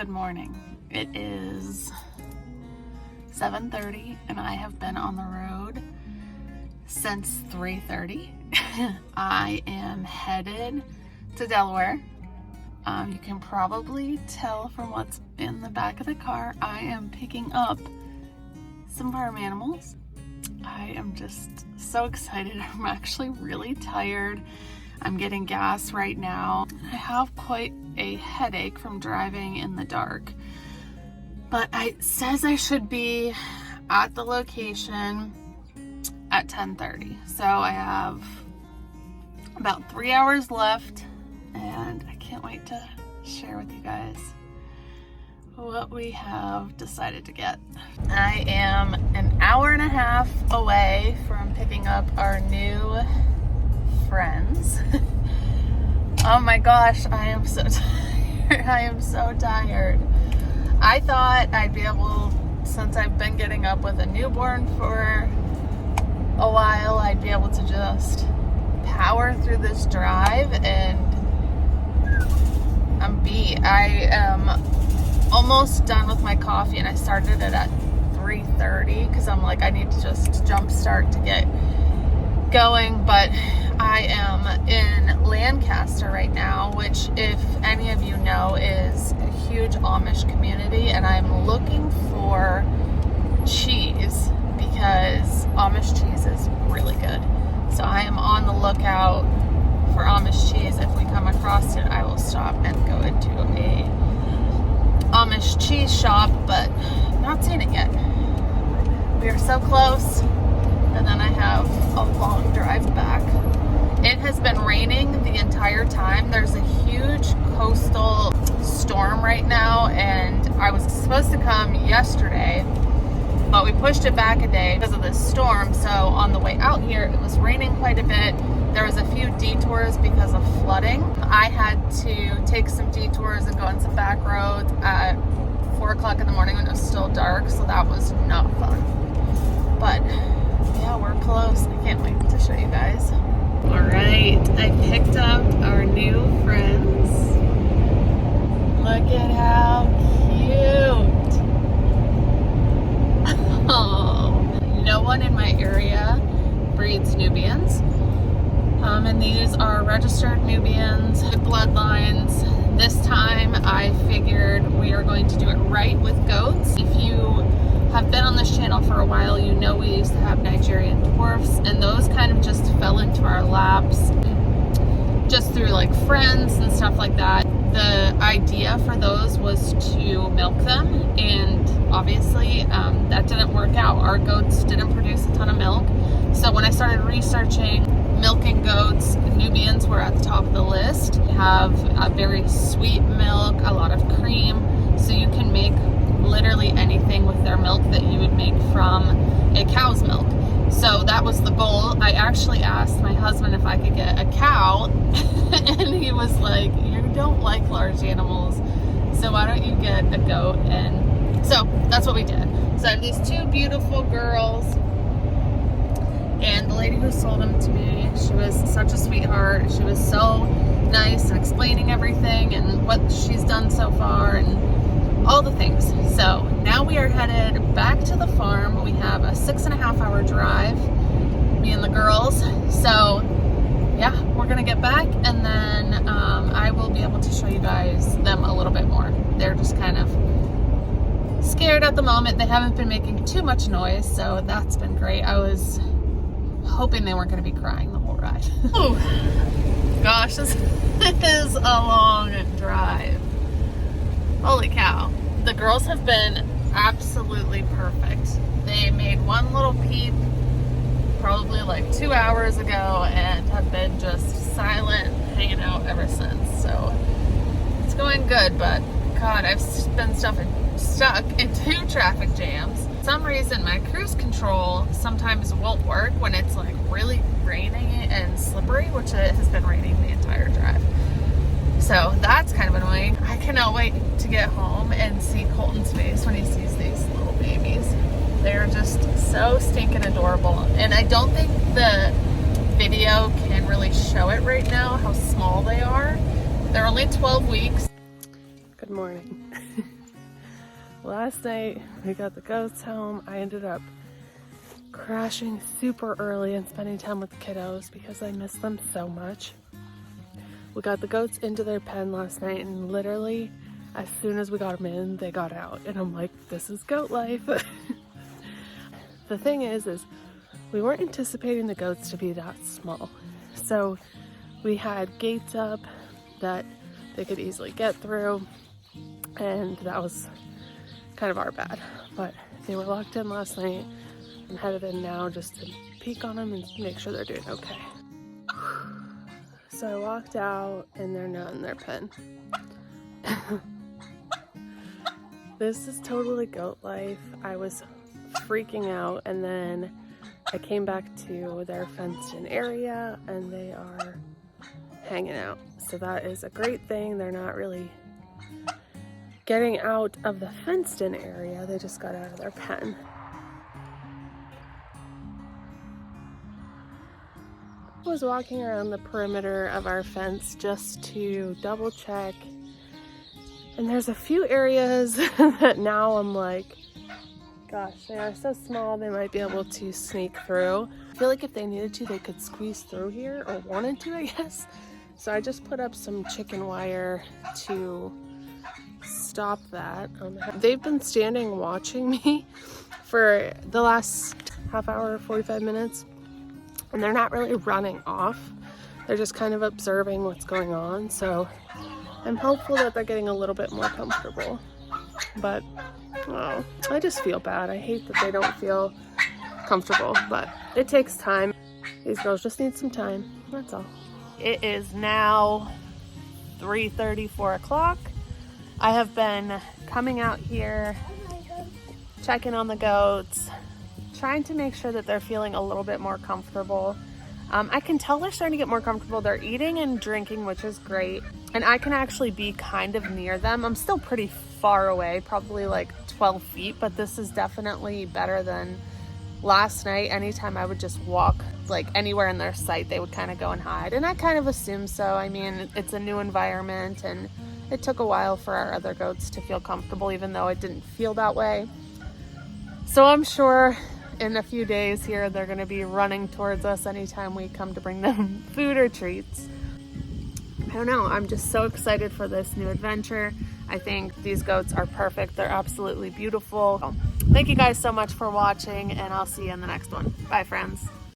Good morning. It is 7:30 and I have been on the road since 3:30. I am headed to Delaware. You can probably tell from what's in the back of the car, I am picking up some farm animals. I am just so excited. I'm actually really tired. I'm getting gas right now. I have quite a headache from driving in the dark, but it says I should be at the location at 10:30. So I have about 3 hours left and I can't wait to share with you guys what we have decided to get. I am an hour and a half away from picking up our new friends. Oh my gosh, I am so tired. I am so tired. I thought I'd be able, since I've been getting up with a newborn for a while, I'd be able to just power through this drive, and I'm beat. I am almost done with my coffee and I started it at 3:30 because I'm like, I need to just jump start to get going. But I am in Lancaster right now, which, if any of you know, is a huge Amish community, and I'm looking for cheese because Amish cheese is really good. So I am on the lookout for Amish cheese. If we come across it, I will stop and go into a Amish cheese shop, but I'm not seeing it yet. We are so close, and then I have a long drive back. It has been raining the entire time. There's a huge coastal storm right now, and I was supposed to come yesterday, but we pushed it back a day because of this storm. So on the way out here, it was raining quite a bit. There was a few detours because of flooding. I had to take some detours and go on some back roads at 4 o'clock in the morning when it was still dark, so that was not fun. But yeah, we're close. I can't wait to show you guys. All right, I picked up our new friends. Look at how cute. Oh, no one in my area breeds Nubians. And these are registered Nubians with bloodlines. This time I figured we are going to do it right with goats. If you have been on this channel for a while, you know we used to have Nigerian dwarfs, and those kind of just fell into our laps just through like friends and stuff like that. The idea for those was to milk them, and obviously that didn't work out. Our goats didn't produce a ton of milk. So when I started researching milking goats, Nubians were at the top of the list. They have a very sweet milk, a lot of cream, so you can make literally anything with their milk that you would make from a cow's milk. So that was the goal. I actually asked my husband if I could get a cow, and he was like, you don't like large animals, so why don't you get a goat? And so that's what we did. So I have these two beautiful girls, and the lady who sold them to me, she was such a sweetheart. She was so nice and explaining everything and what she's done so far and all the things. So now we are headed back to the farm. We have a 6.5 hour drive, me and the girls. So yeah, we're gonna get back, and then I will be able to show you guys them a little bit more. They're just kind of scared at the moment. They haven't been making too much noise, so that's been great. I was hoping they weren't going to be crying the whole ride. Oh gosh, this is a long drive. Holy cow. The girls have been absolutely perfect. They made one little peep probably like 2 hours ago and have been just silent, hanging out ever since. So it's going good, but God, I've been stuck in 2 traffic jams. For some reason my cruise control sometimes won't work when it's like really raining and slippery, which it has been raining the entire drive. So that's kind of annoying. I cannot wait to get home and see Colton's face when he sees these little babies. They're just so stinking adorable. And I don't think the video can really show it right now, how small they are. They're only 12 weeks. Good morning. Last night we got the goats home. I ended up crashing super early and spending time with the kiddos because I miss them so much. We got the goats into their pen last night, and literally as soon as we got them in, they got out, and I'm like, this is goat life. The thing is we weren't anticipating the goats to be that small, so we had gates up that they could easily get through, and that was kind of our bad. But they were locked in last night. I'm headed in now just to peek on them and make sure they're doing okay. So I walked out and they're not in their pen. This is totally goat life. I was freaking out, and then I came back to their fenced in area and they are hanging out. So that is a great thing. They're not really getting out of the fenced in area. They just got out of their pen. I was walking around the perimeter of our fence just to double check, and there's a few areas that now I'm like, gosh, they are so small they might be able to sneak through. I feel like if they needed to, they could squeeze through here, or wanted to, I guess. So I just put up some chicken wire to stop that. They've been standing watching me for the last half hour, 45 minutes, and they're not really running off. They're just kind of observing what's going on. So I'm hopeful that they're getting a little bit more comfortable. But oh, I just feel bad. I hate that they don't feel comfortable, but it takes time. These girls just need some time, that's all. It is now 3:30, 4 o'clock. I have been coming out here, checking on the goats, trying to make sure that they're feeling a little bit more comfortable. I can tell they're starting to get more comfortable. They're eating and drinking, which is great. And I can actually be kind of near them. I'm still pretty far away, probably like 12 feet, but this is definitely better than last night. Anytime I would just walk like anywhere in their sight, they would kind of go and hide. And I kind of assume so. I mean, it's a new environment, and it took a while for our other goats to feel comfortable, even though it didn't feel that way. So I'm sure in a few days here, they're gonna be running towards us anytime we come to bring them food or treats. I don't know, I'm just so excited for this new adventure. I think these goats are perfect. They're absolutely beautiful. Thank you guys so much for watching, and I'll see you in the next one. Bye, friends.